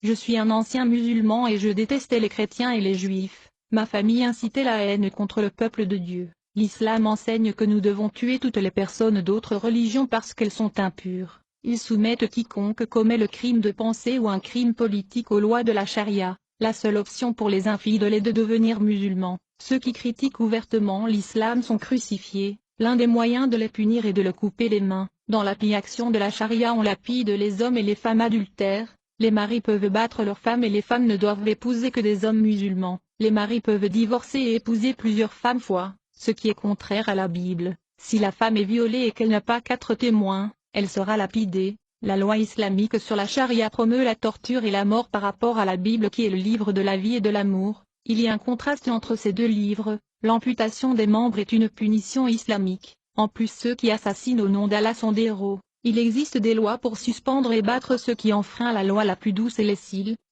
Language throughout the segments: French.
Je suis un ancien musulman et je détestais les chrétiens et les juifs. Ma famille incitait la haine contre le peuple de Dieu. L'islam enseigne que nous devons tuer toutes les personnes d'autres religions parce qu'elles sont impures. Ils soumettent quiconque commet le crime de pensée ou un crime politique aux lois de la charia. La seule option pour les infidèles est de devenir musulmans. Ceux qui critiquent ouvertement l'islam sont crucifiés. L'un des moyens de les punir est de leur couper les mains. Dans l'application de la charia on lapide les hommes et les femmes adultères. Les maris peuvent battre leurs femmes et les femmes ne doivent épouser que des hommes musulmans. Les maris peuvent divorcer et épouser plusieurs femmes fois, ce qui est contraire à la Bible. Si la femme est violée et qu'elle n'a pas 4 témoins, elle sera lapidée. La loi islamique sur la charia promeut la torture et la mort par rapport à la Bible qui est le livre de la vie et de l'amour. Il y a un contraste entre ces deux livres. L'amputation des membres est une punition islamique. En plus ceux qui assassinent au nom d'Allah sont des héros. Il existe des lois pour suspendre et battre ceux qui enfreignent la loi la plus douce et les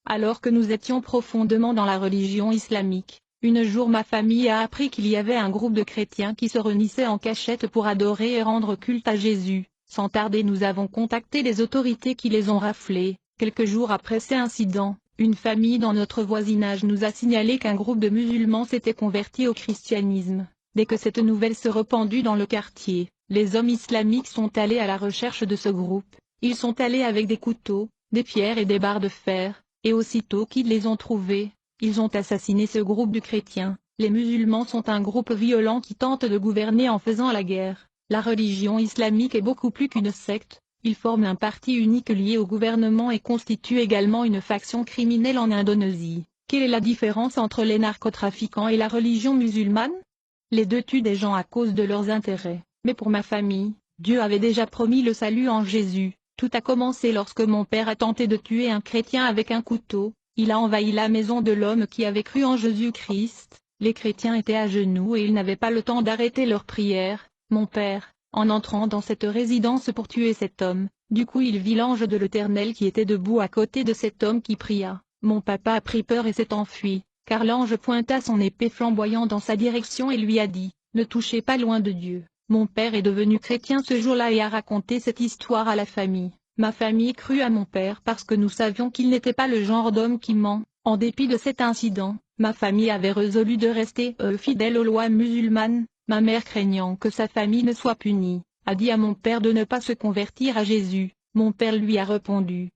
alors que nous étions profondément dans la religion islamique. Un jour ma famille a appris qu'il y avait un groupe de chrétiens qui se réunissaient en cachette pour adorer et rendre culte à Jésus. Sans tarder nous avons contacté les autorités qui les ont raflés. Quelques jours après ces incidents, une famille dans notre voisinage nous a signalé qu'un groupe de musulmans s'était converti au christianisme. Dès que cette nouvelle se répandut dans le quartier, les hommes islamiques sont allés à la recherche de ce groupe. Ils sont allés avec des couteaux, des pierres et des barres de fer, et aussitôt qu'ils les ont trouvés, ils ont assassiné ce groupe de chrétiens. Les musulmans sont un groupe violent qui tente de gouverner en faisant la guerre. La religion islamique est beaucoup plus qu'une secte, ils forment un parti unique lié au gouvernement et constituent également une faction criminelle en Indonésie. Quelle est la différence entre les narcotrafiquants et la religion musulmane? Les deux tuent des gens à cause de leurs intérêts, mais pour ma famille, Dieu avait déjà promis le salut en Jésus. Tout a commencé lorsque mon père a tenté de tuer un chrétien avec un couteau. Il a envahi la maison de l'homme qui avait cru en Jésus-Christ. Les chrétiens étaient à genoux et ils n'avaient pas le temps d'arrêter leur prière. Mon père, en entrant dans cette résidence pour tuer cet homme, du coup il vit l'ange de l'Éternel qui était debout à côté de cet homme qui pria. Mon papa a pris peur et s'est enfui, car l'ange pointa son épée flamboyante dans sa direction et lui a dit, « Ne touchez pas loin de Dieu ». Mon père est devenu chrétien ce jour-là et a raconté cette histoire à la famille. Ma famille crut à mon père parce que nous savions qu'il n'était pas le genre d'homme qui ment. En dépit de cet incident, ma famille avait résolu de rester fidèle aux lois musulmanes. Ma mère, craignant que sa famille ne soit punie, a dit à mon père de ne pas se convertir à Jésus. Mon père lui a répondu.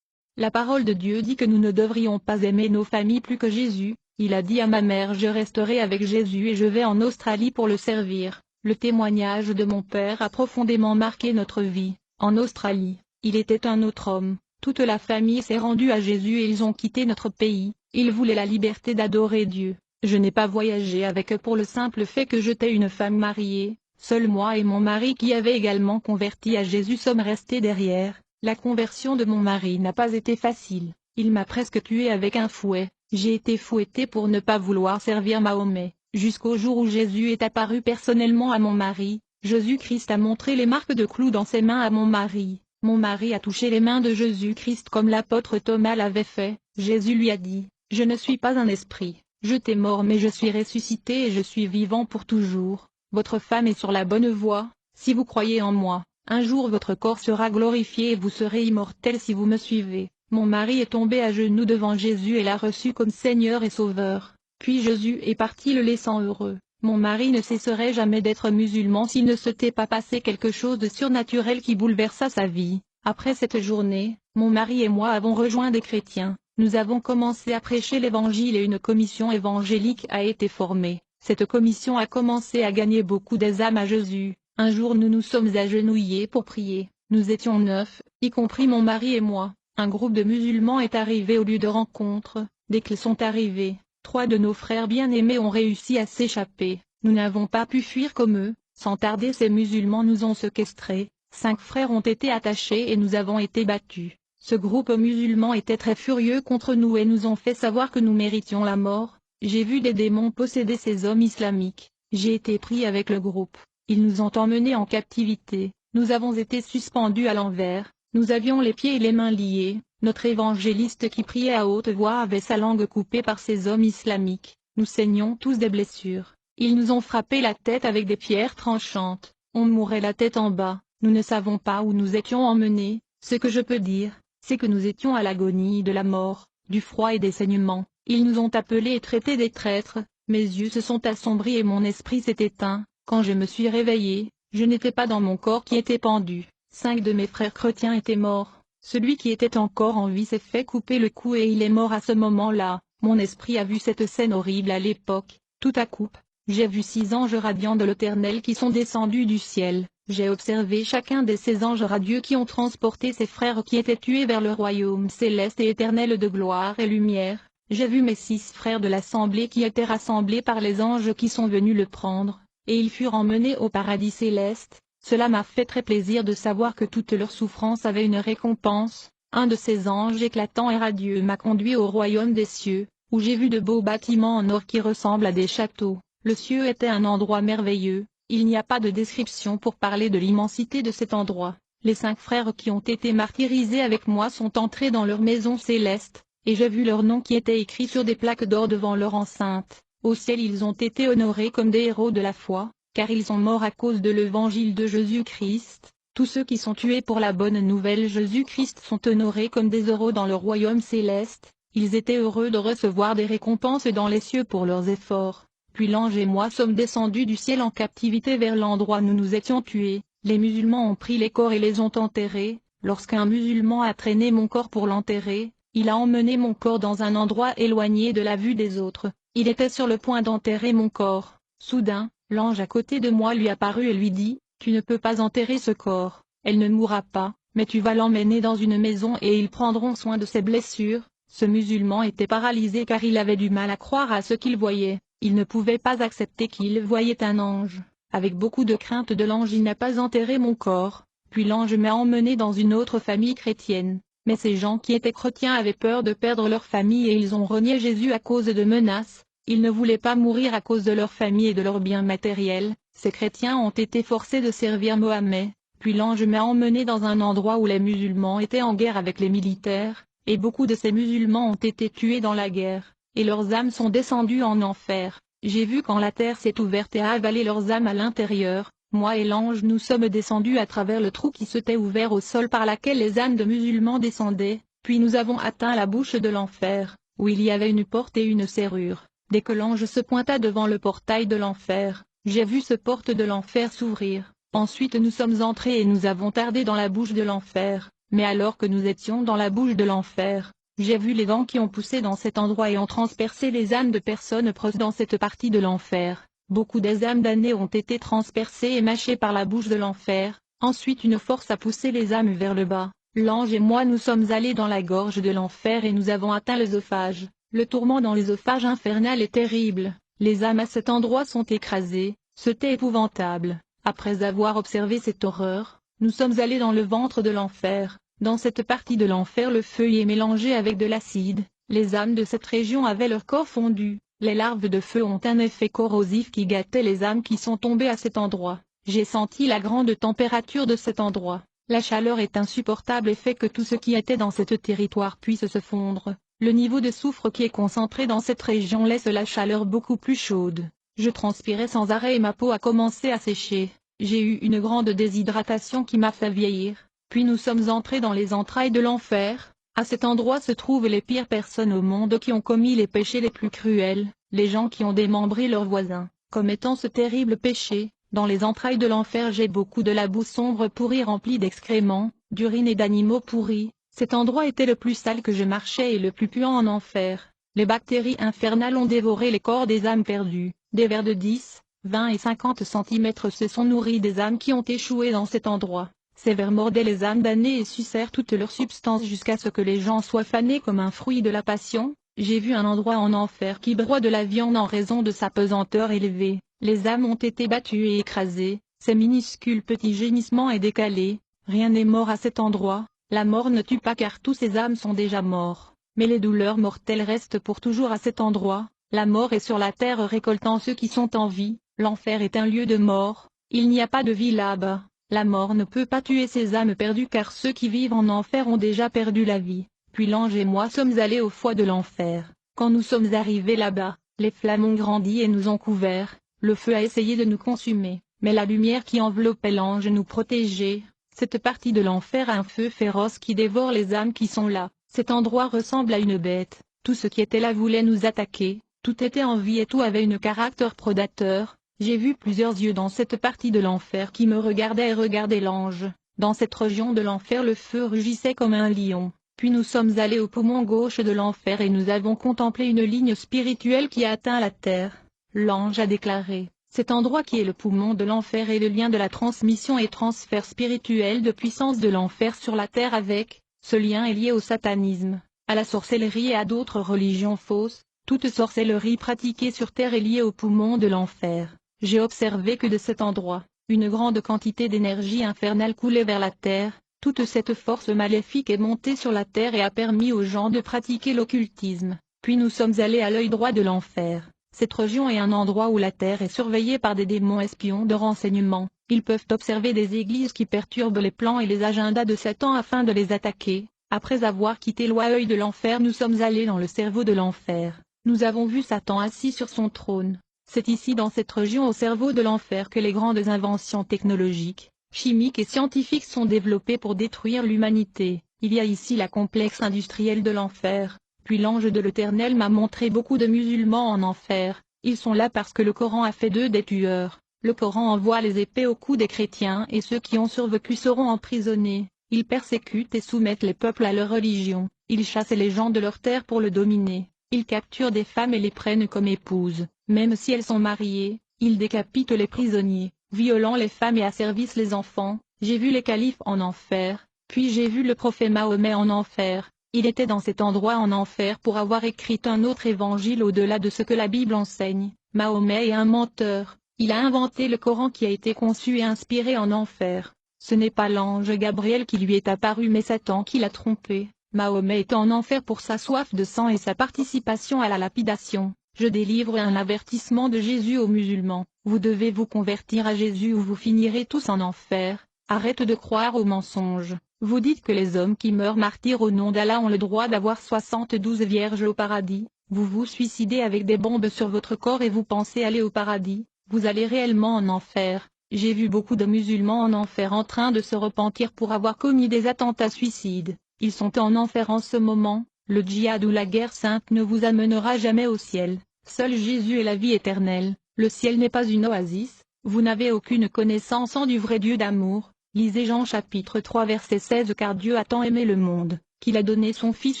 La parole de Dieu dit que nous ne devrions pas aimer nos familles plus que Jésus. Il a dit à ma mère, je resterai avec Jésus et je vais en Australie pour le servir. Le témoignage de mon père a profondément marqué notre vie. En Australie, il était un autre homme. Toute la famille s'est rendue à Jésus et ils ont quitté notre pays. Ils voulaient la liberté d'adorer Dieu. Je n'ai pas voyagé avec eux pour le simple fait que j'étais une femme mariée. Seul moi et mon mari qui avait également converti à Jésus sommes restés derrière. La conversion de mon mari n'a pas été facile. Il m'a presque tué avec un fouet. J'ai été fouettée pour ne pas vouloir servir Mahomet. Jusqu'au jour où Jésus est apparu personnellement à mon mari. Jésus-Christ a montré les marques de clous dans ses mains à mon mari. Mon mari a touché les mains de Jésus-Christ comme l'apôtre Thomas l'avait fait. Jésus lui a dit, « Je ne suis pas un esprit. Je t'ai mort mais je suis ressuscité et je suis vivant pour toujours. Votre femme est sur la bonne voie, si vous croyez en moi. Un jour votre corps sera glorifié et vous serez immortel si vous me suivez. » Mon mari est tombé à genoux devant Jésus et l'a reçu comme Seigneur et Sauveur. Puis Jésus est parti le laissant heureux. Mon mari ne cesserait jamais d'être musulman s'il ne s'était pas passé quelque chose de surnaturel qui bouleversa sa vie. Après cette journée, mon mari et moi avons rejoint des chrétiens. Nous avons commencé à prêcher l'évangile et une commission évangélique a été formée. Cette commission a commencé à gagner beaucoup des âmes à Jésus. Un jour nous nous sommes agenouillés pour prier. Nous étions 9, y compris mon mari et moi. Un groupe de musulmans est arrivé au lieu de rencontre. Dès qu'ils sont arrivés, 3 de nos frères bien-aimés ont réussi à s'échapper. Nous n'avons pas pu fuir comme eux. Sans tarder ces musulmans nous ont séquestrés. 5 frères ont été attachés et nous avons été battus. Ce groupe musulman était très furieux contre nous et nous ont fait savoir que nous méritions la mort. J'ai vu des démons posséder ces hommes islamiques. J'ai été pris avec le groupe. Ils nous ont emmenés en captivité. Nous avons été suspendus à l'envers. Nous avions les pieds et les mains liés. Notre évangéliste qui priait à haute voix avait sa langue coupée par ces hommes islamiques. Nous saignions tous des blessures. Ils nous ont frappé la tête avec des pierres tranchantes. On mourait la tête en bas. Nous ne savons pas où nous étions emmenés. Ce que je peux dire, c'est que nous étions à l'agonie de la mort. du froid et des saignements. Ils nous ont appelés et traités des traîtres. Mes yeux se sont assombris et mon esprit s'est éteint. Quand je me suis réveillé, je n'étais pas dans mon corps qui était pendu. 5 de mes frères chrétiens étaient morts. Celui qui était encore en vie s'est fait couper le cou et il est mort à ce moment-là. Mon esprit a vu cette scène horrible à l'époque. Tout à coup, j'ai vu 6 anges radiants de l'Éternel qui sont descendus du ciel. J'ai observé chacun de ces anges radieux qui ont transporté ses frères qui étaient tués vers le royaume céleste et éternel de gloire et lumière. J'ai vu mes 6 frères de l'assemblée qui étaient rassemblés par les anges qui sont venus le prendre, et ils furent emmenés au paradis céleste. Cela m'a fait très plaisir de savoir que toute leur souffrance avait une récompense. Un de ces anges éclatants et radieux m'a conduit au royaume des cieux, où j'ai vu de beaux bâtiments en or qui ressemblent à des châteaux. Le ciel était un endroit merveilleux. Il n'y a pas de description pour parler de l'immensité de cet endroit. Les 5 frères qui ont été martyrisés avec moi sont entrés dans leur maison céleste, et j'ai vu leurs noms qui étaient écrits sur des plaques d'or devant leur enceinte. Au ciel ils ont été honorés comme des héros de la foi, car ils sont morts à cause de l'évangile de Jésus-Christ. Tous ceux qui sont tués pour la bonne nouvelle Jésus-Christ sont honorés comme des héros dans le royaume céleste. Ils étaient heureux de recevoir des récompenses dans les cieux pour leurs efforts. Puis l'ange et moi sommes descendus du ciel en captivité vers l'endroit où nous nous étions tués. Les musulmans ont pris les corps et les ont enterrés. Lorsqu'un musulman a traîné mon corps pour l'enterrer, il a emmené mon corps dans un endroit éloigné de la vue des autres. Il était sur le point d'enterrer mon corps. Soudain, l'ange à côté de moi lui apparut et lui dit, « Tu ne peux pas enterrer ce corps, elle ne mourra pas, mais tu vas l'emmener dans une maison et ils prendront soin de ses blessures. » Ce musulman était paralysé car il avait du mal à croire à ce qu'il voyait. Il ne pouvait pas accepter qu'il voyait un ange. Avec beaucoup de crainte de l'ange il n'a pas enterré mon corps. Puis l'ange m'a emmené dans une autre famille chrétienne. Mais ces gens qui étaient chrétiens avaient peur de perdre leur famille et ils ont renié Jésus à cause de menaces. Ils ne voulaient pas mourir à cause de leur famille et de leurs biens matériels. Ces chrétiens ont été forcés de servir Mohammed. Puis l'ange m'a emmené dans un endroit où les musulmans étaient en guerre avec les militaires, et beaucoup de ces musulmans ont été tués dans la guerre, et leurs âmes sont descendues en enfer. J'ai vu quand la terre s'est ouverte et a avalé leurs âmes à l'intérieur. Moi et l'ange nous sommes descendus à travers le trou qui s'était ouvert au sol par laquelle les âmes de musulmans descendaient, puis nous avons atteint la bouche de l'enfer, où il y avait une porte et une serrure. Dès que l'ange se pointa devant le portail de l'enfer, j'ai vu ce porte de l'enfer s'ouvrir. Ensuite nous sommes entrés et nous avons tardé dans la bouche de l'enfer, mais alors que nous étions dans la bouche de l'enfer, j'ai vu les vents qui ont poussé dans cet endroit et ont transpercé les âmes de personnes proches dans cette partie de l'enfer. Beaucoup des âmes damnées ont été transpercées et mâchées par la bouche de l'enfer. Ensuite une force a poussé les âmes vers le bas. L'ange et moi nous sommes allés dans la gorge de l'enfer et nous avons atteint l'œsophage. Le tourment dans l'œsophage infernal est terrible. Les âmes à cet endroit sont écrasées. C'était épouvantable. Après avoir observé cette horreur, nous sommes allés dans le ventre de l'enfer. Dans cette partie de l'enfer le feu y est mélangé avec de l'acide. Les âmes de cette région avaient leur corps fondu. Les larves de feu ont un effet corrosif qui gâtait les âmes qui sont tombées à cet endroit. J'ai senti la grande température de cet endroit. La chaleur est insupportable et fait que tout ce qui était dans ce territoire puisse se fondre. Le niveau de soufre qui est concentré dans cette région laisse la chaleur beaucoup plus chaude. Je transpirais sans arrêt et ma peau a commencé à sécher. J'ai eu une grande déshydratation qui m'a fait vieillir. Puis nous sommes entrés dans les entrailles de l'enfer. À cet endroit se trouvent les pires personnes au monde qui ont commis les péchés les plus cruels, les gens qui ont démembré leurs voisins, commettant ce terrible péché. Dans les entrailles de l'enfer j'ai beaucoup de la boue sombre pourrie remplie d'excréments, d'urine et d'animaux pourris. Cet endroit était le plus sale que je marchais et le plus puant en enfer. Les bactéries infernales ont dévoré les corps des âmes perdues. Des vers de 10, 20 et 50 cm se sont nourris des âmes qui ont échoué dans cet endroit. Ces vers mordaient les âmes damnées et sucèrent toute leur substance jusqu'à ce que les gens soient fanés comme un fruit de la passion. J'ai vu un endroit en enfer qui broie de la viande en raison de sa pesanteur élevée. Les âmes ont été battues et écrasées. Ces minuscules petits gémissements et décalés. Rien n'est mort à cet endroit. La mort ne tue pas car tous ces âmes sont déjà morts. Mais les douleurs mortelles restent pour toujours à cet endroit. La mort est sur la terre récoltant ceux qui sont en vie. L'enfer est un lieu de mort. Il n'y a pas de vie là-bas. La mort ne peut pas tuer ces âmes perdues car ceux qui vivent en enfer ont déjà perdu la vie. Puis l'ange et moi sommes allés au foie de l'enfer. Quand nous sommes arrivés là-bas, les flammes ont grandi et nous ont couverts. Le feu a essayé de nous consumer, mais la lumière qui enveloppait l'ange nous protégeait. Cette partie de l'enfer a un feu féroce qui dévore les âmes qui sont là. Cet endroit ressemble à une bête, tout ce qui était là voulait nous attaquer, tout était en vie et tout avait un caractère prédateur. J'ai vu plusieurs yeux dans cette partie de l'enfer qui me regardaient et regardaient l'ange. Dans cette région de l'enfer le feu rugissait comme un lion. Puis nous sommes allés au poumon gauche de l'enfer et nous avons contemplé une ligne spirituelle qui a atteint la terre. L'ange a déclaré, cet endroit qui est le poumon de l'enfer est le lien de la transmission et transfert spirituel de puissance de l'enfer sur la terre avec, ce lien est lié au satanisme, à la sorcellerie et à d'autres religions fausses. Toute sorcellerie pratiquée sur terre est liée au poumon de l'enfer. J'ai observé que de cet endroit, une grande quantité d'énergie infernale coulait vers la terre. Toute cette force maléfique est montée sur la terre et a permis aux gens de pratiquer l'occultisme. Puis nous sommes allés à l'œil droit de l'enfer. Cette région est un endroit où la terre est surveillée par des démons espions de renseignement. Ils peuvent observer des églises qui perturbent les plans et les agendas de Satan afin de les attaquer. Après avoir quitté l'œil de l'enfer, nous sommes allés dans le cerveau de l'enfer. Nous avons vu Satan assis sur son trône. C'est ici dans cette région au cerveau de l'enfer que les grandes inventions technologiques, chimiques et scientifiques sont développées pour détruire l'humanité. Il y a ici la complexe industrielle de l'enfer. Puis l'ange de l'Éternel m'a montré beaucoup de musulmans en enfer. Ils sont là parce que le Coran a fait d'eux des tueurs. Le Coran envoie les épées au cou des chrétiens et ceux qui ont survécu seront emprisonnés. Ils persécutent et soumettent les peuples à leur religion. Ils chassent les gens de leur terre pour le dominer. Ils capturent des femmes et les prennent comme épouses, même si elles sont mariées. Ils décapitent les prisonniers, violant les femmes et asservissent les enfants. J'ai vu les califes en enfer, puis j'ai vu le prophète Mahomet en enfer. Il était dans cet endroit en enfer pour avoir écrit un autre évangile au-delà de ce que la Bible enseigne. Mahomet est un menteur. Il a inventé le Coran qui a été conçu et inspiré en enfer. Ce n'est pas l'ange Gabriel qui lui est apparu mais Satan qui l'a trompé. Mahomet est en enfer pour sa soif de sang et sa participation à la lapidation. Je délivre un avertissement de Jésus aux musulmans. Vous devez vous convertir à Jésus ou vous finirez tous en enfer. Arrête de croire aux mensonges. Vous dites que les hommes qui meurent martyrs au nom d'Allah ont le droit d'avoir 72 vierges au paradis. Vous vous suicidez avec des bombes sur votre corps et vous pensez aller au paradis. Vous allez réellement en enfer. J'ai vu beaucoup de musulmans en enfer en train de se repentir pour avoir commis des attentats suicides. Ils sont en enfer en ce moment. Le djihad ou la guerre sainte ne vous amènera jamais au ciel. Seul Jésus est la vie éternelle. Le ciel n'est pas une oasis. Vous n'avez aucune connaissance en du vrai Dieu d'amour. Lisez Jean chapitre 3 verset 16. Car Dieu a tant aimé le monde, qu'il a donné son Fils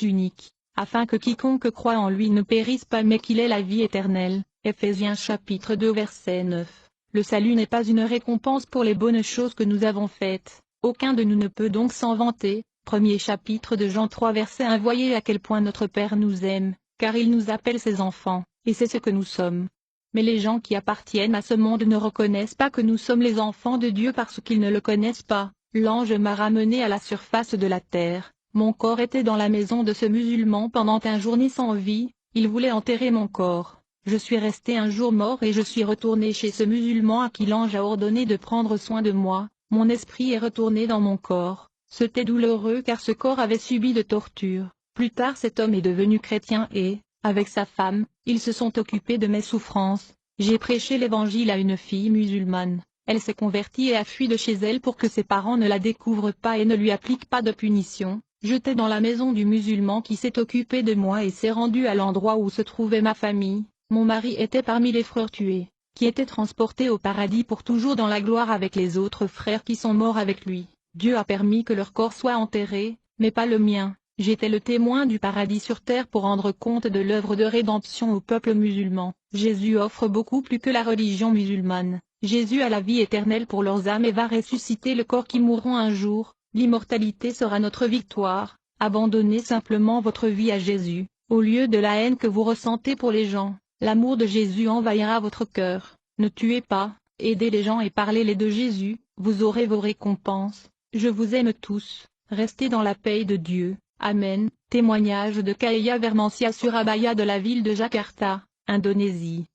unique, afin que quiconque croit en lui ne périsse pas mais qu'il ait la vie éternelle. Ephésiens chapitre 2 verset 9. Le salut n'est pas une récompense pour les bonnes choses que nous avons faites. Aucun de nous ne peut donc s'en vanter. Premier chapitre de Jean 3 verset 1. Voyez à quel point notre Père nous aime, car il nous appelle ses enfants, et c'est ce que nous sommes. Mais les gens qui appartiennent à ce monde ne reconnaissent pas que nous sommes les enfants de Dieu parce qu'ils ne le connaissent pas. L'ange m'a ramené à la surface de la terre. Mon corps était dans la maison de ce musulman pendant un jour ni sans vie. Il voulait enterrer mon corps. Je suis resté un jour mort et je suis retourné chez ce musulman à qui l'ange a ordonné de prendre soin de moi. Mon esprit est retourné dans mon corps. C'était douloureux car ce corps avait subi de tortures. Plus tard cet homme est devenu chrétien et, avec sa femme, ils se sont occupés de mes souffrances. J'ai prêché l'évangile à une fille musulmane. Elle s'est convertie et a fui de chez elle pour que ses parents ne la découvrent pas et ne lui appliquent pas de punition. J'étais dans la maison du musulman qui s'est occupé de moi et s'est rendu à l'endroit où se trouvait ma famille. Mon mari était parmi les frères tués, qui étaient transportés au paradis pour toujours dans la gloire avec les autres frères qui sont morts avec lui. Dieu a permis que leur corps soit enterré, mais pas le mien. J'étais le témoin du paradis sur terre pour rendre compte de l'œuvre de rédemption au peuple musulman. Jésus offre beaucoup plus que la religion musulmane. Jésus a la vie éternelle pour leurs âmes et va ressusciter le corps qui mourront un jour. L'immortalité sera notre victoire. Abandonnez simplement votre vie à Jésus. Au lieu de la haine que vous ressentez pour les gens, l'amour de Jésus envahira votre cœur. Ne tuez pas, aidez les gens et parlez-les de Jésus, vous aurez vos récompenses. Je vous aime tous. Restez dans la paix de Dieu. Amen. Témoignage de Kaya Vermancia Surabaya de la ville de Jakarta, Indonésie.